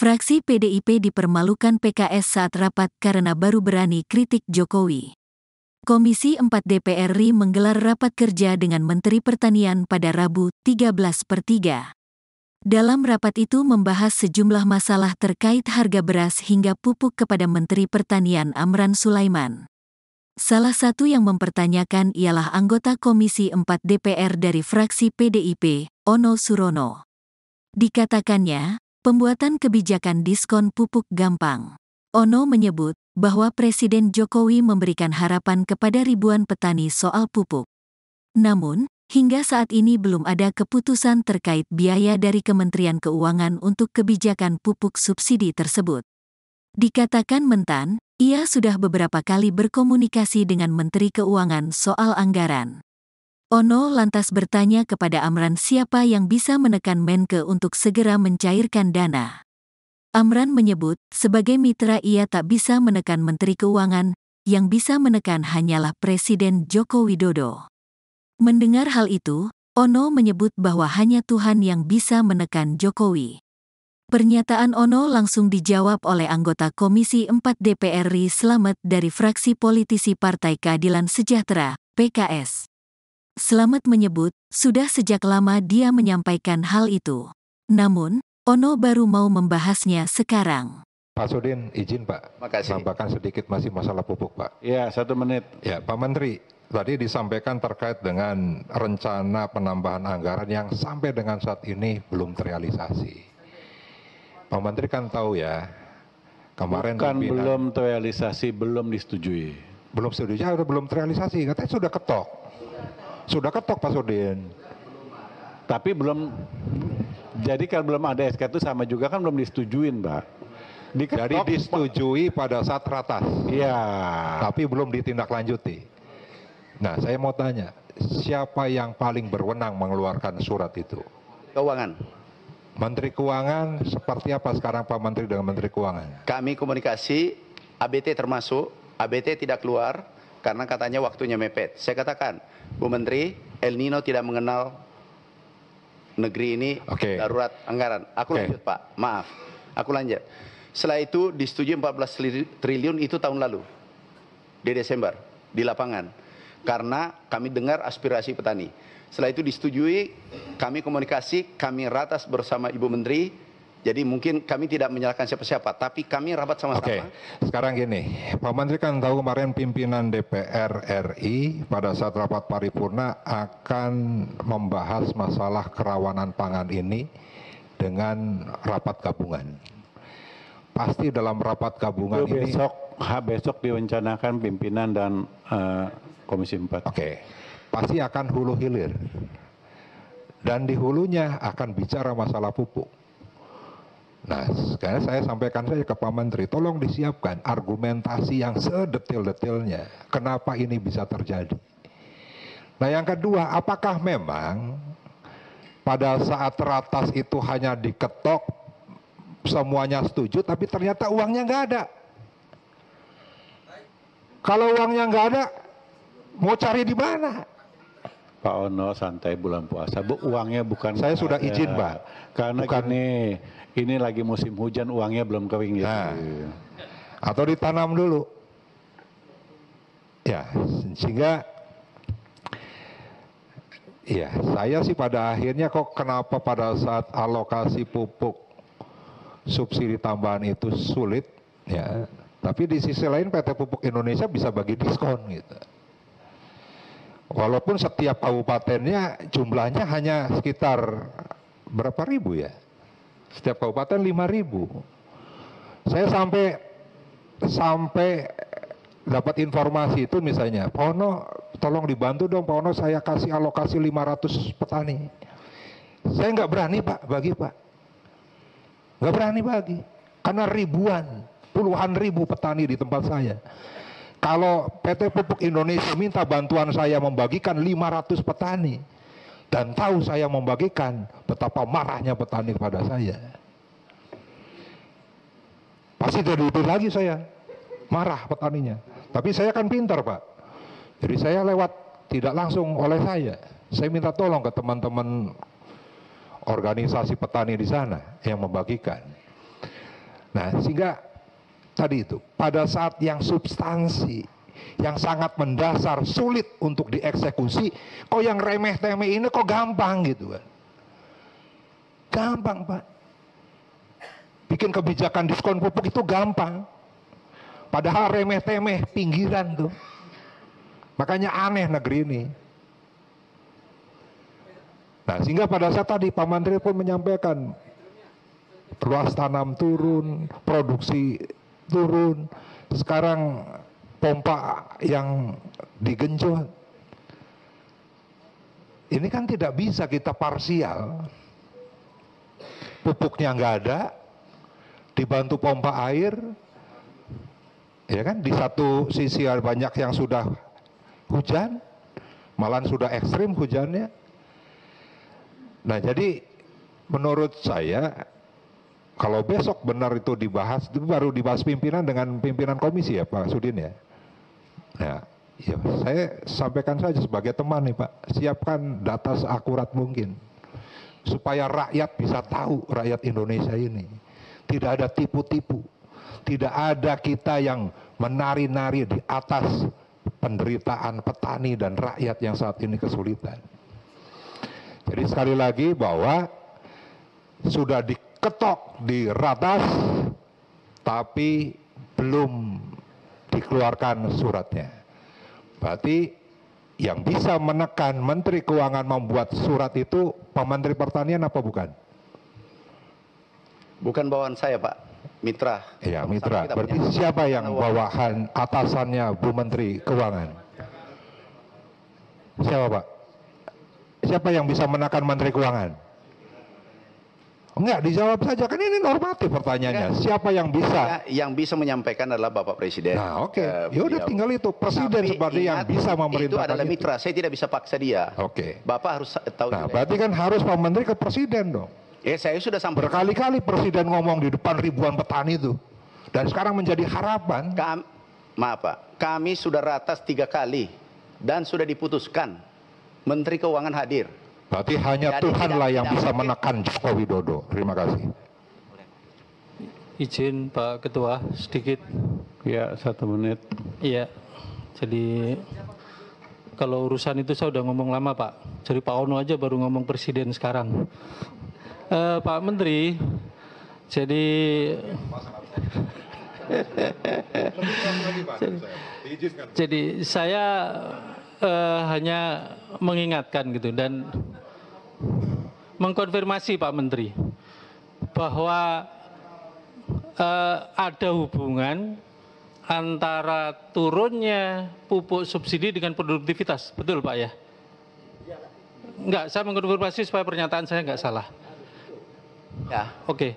Fraksi PDIP dipermalukan PKS saat rapat karena baru berani kritik Jokowi. Komisi 4 DPR RI menggelar rapat kerja dengan Menteri Pertanian pada Rabu, 13/3. Dalam rapat itu membahas sejumlah masalah terkait harga beras hingga pupuk kepada Menteri Pertanian Amran Sulaiman. Salah satu yang mempertanyakan ialah anggota Komisi 4 DPR dari fraksi PDIP, Ono Surono. Dikatakannya, pembuatan kebijakan diskon pupuk gampang. Ono menyebut bahwa Presiden Jokowi memberikan harapan kepada ribuan petani soal pupuk. Namun, hingga saat ini belum ada keputusan terkait biaya dari Kementerian Keuangan untuk kebijakan pupuk subsidi tersebut. Dikatakan Mentan, ia sudah beberapa kali berkomunikasi dengan Menteri Keuangan soal anggaran. Ono lantas bertanya kepada Amran siapa yang bisa menekan Menke untuk segera mencairkan dana. Amran menyebut, sebagai mitra ia tak bisa menekan Menteri Keuangan, yang bisa menekan hanyalah Presiden Joko Widodo. Mendengar hal itu, Ono menyebut bahwa hanya Tuhan yang bisa menekan Jokowi. Pernyataan Ono langsung dijawab oleh anggota Komisi 4 DPR RI Slamet dari fraksi politisi Partai Keadilan Sejahtera, PKS. Slamet menyebut, sudah sejak lama dia menyampaikan hal itu. Namun, Ono baru mau membahasnya sekarang. Pak Sudin, izin Pak, tambahkan sedikit masih masalah pupuk Pak. Ya, 1 menit. Ya, Pak Menteri, tadi disampaikan terkait dengan rencana penambahan anggaran yang sampai dengan saat ini belum terrealisasi. Pak Menteri kan tahu ya, kemarin bukan belum terrealisasi, belum disetujui. Belum setuju, ya, belum terrealisasi, katanya sudah ketok. Sudah ketok Pak Sudin. Tapi belum, jadi kalau belum ada SK itu sama juga kan belum disetujuin Pak. Jadi disetujui pada saat ratas. Iya. Tapi belum ditindaklanjuti. Nah saya mau tanya, siapa yang paling berwenang mengeluarkan surat itu? Keuangan. Menteri Keuangan seperti apa sekarang Pak Menteri dengan Menteri Keuangan? Kami komunikasi, ABT termasuk, ABT tidak keluar karena katanya waktunya mepet. Saya katakan, Bu Menteri, El Nino tidak mengenal negeri ini darurat anggaran. Aku lanjut Pak, maaf. Aku lanjut. Setelah itu disetujui 14 triliun itu tahun lalu, di Desember, di lapangan. Karena kami dengar aspirasi petani. Setelah itu disetujui, kami komunikasi, kami ratas bersama Ibu Menteri. Jadi mungkin kami tidak menyalahkan siapa-siapa, tapi kami rapat sama-sama. Oke, sekarang gini, Pak Menteri kan tahu kemarin pimpinan DPR RI pada saat rapat paripurna akan membahas masalah kerawanan pangan ini dengan rapat gabungan. Pasti dalam rapat gabungan ini besok direncanakan pimpinan dan Komisi 4. Oke, pasti akan hulu hilir. Dan di hulunya akan bicara masalah pupuk. Nah, sekarang saya sampaikan saja ke Pak Menteri, tolong disiapkan argumentasi yang sedetil-detilnya. Kenapa ini bisa terjadi? Nah, yang kedua, apakah memang pada saat ratas itu hanya diketok, semuanya setuju, tapi ternyata uangnya nggak ada? Kalau uangnya nggak ada, mau cari di mana? Pak Ono santai bulan puasa, Bu, uangnya bukan. Saya sudah izin Pak. Karena bukan, ini lagi musim hujan, uangnya belum kering gitu. Nah, atau ditanam dulu. Ya, sehingga ya saya sih pada akhirnya kok kenapa pada saat alokasi pupuk subsidi tambahan itu sulit ya. Tapi di sisi lain PT Pupuk Indonesia bisa bagi diskon gitu. Walaupun setiap kabupatennya jumlahnya hanya sekitar berapa ribu ya? Setiap kabupaten 5.000. Saya sampai dapat informasi itu misalnya, Pak Ono tolong dibantu dong Pak Ono, saya kasih alokasi 500 petani. Saya nggak berani Pak bagi Pak. Nggak berani bagi. Karena puluhan ribu petani di tempat saya. Kalau PT Pupuk Indonesia minta bantuan saya membagikan 500 petani, dan tahu saya membagikan, betapa marahnya petani kepada saya. Pasti jadi lagi saya, marah petaninya. Tapi saya kan pintar Pak. Jadi saya lewat tidak langsung oleh saya minta tolong ke teman-teman organisasi petani di sana yang membagikan. Nah, sehingga tadi itu, pada saat yang substansi, yang sangat mendasar, sulit untuk dieksekusi, kok yang remeh-temeh ini kok gampang gitu kan. Gampang, Pak. Bikin kebijakan diskon pupuk itu gampang. Padahal remeh-temeh pinggiran tuh. Makanya aneh negeri ini. Nah, sehingga pada saat tadi Pak Menteri pun menyampaikan luas tanam turun, produksi turun, sekarang pompa yang digenjot. Ini kan tidak bisa kita parsial. Pupuknya nggak ada, dibantu pompa air, ya kan? Di satu sisi ada banyak yang sudah hujan, malah sudah ekstrim hujannya. Nah, jadi menurut saya, kalau besok benar itu dibahas, itu baru dibahas pimpinan dengan pimpinan komisi ya Pak Sudin ya. Nah, ya saya sampaikan saja sebagai teman nih Pak, siapkan data seakurat mungkin supaya rakyat bisa tahu, rakyat Indonesia ini tidak ada tipu-tipu, tidak ada kita yang menari-nari di atas penderitaan petani dan rakyat yang saat ini kesulitan. Jadi sekali lagi bahwa sudah diketok di ratas tapi belum dikeluarkan suratnya. Berarti yang bisa menekan Menteri Keuangan membuat surat itu Pak Menteri Pertanian apa bukan? Bukan bawaan saya Pak, mitra. Ya mitra, berarti siapa yang bawahan atasannya Bu Menteri Keuangan? Siapa Pak? Siapa yang bisa menekan Menteri Keuangan? Enggak, dijawab saja, kan ini normatif pertanyaannya. Siapa yang bisa? Yang bisa menyampaikan adalah Bapak Presiden. Nah oke, ya udah tinggal itu. Presiden seperti yang bisa memerintahkan itu. adalah mitra, saya tidak bisa paksa dia. Oke. Bapak harus tahu. Nah berarti kan harus Pak Menteri ke Presiden dong. Saya sudah sampai. Berkali-kali Presiden ngomong di depan ribuan petani itu. Dan sekarang menjadi harapan. Maaf Pak, kami sudah ratas 3 kali. Dan sudah diputuskan. Menteri Keuangan hadir. Berarti hanya Jadi Tuhanlah yang bisa mungkin menekan Joko Widodo. Terima kasih. Izin Pak Ketua sedikit. Ya, 1 menit. Iya. Jadi kalau urusan itu saya udah ngomong lama Pak. Jadi Pak Ono aja baru ngomong Presiden sekarang. Pak Menteri, jadi saya hanya mengingatkan gitu dan mengkonfirmasi Pak Menteri bahwa ada hubungan antara turunnya pupuk subsidi dengan produktivitas, betul Pak ya? Enggak, saya mengkonfirmasi supaya pernyataan saya enggak salah. Ya. Oke.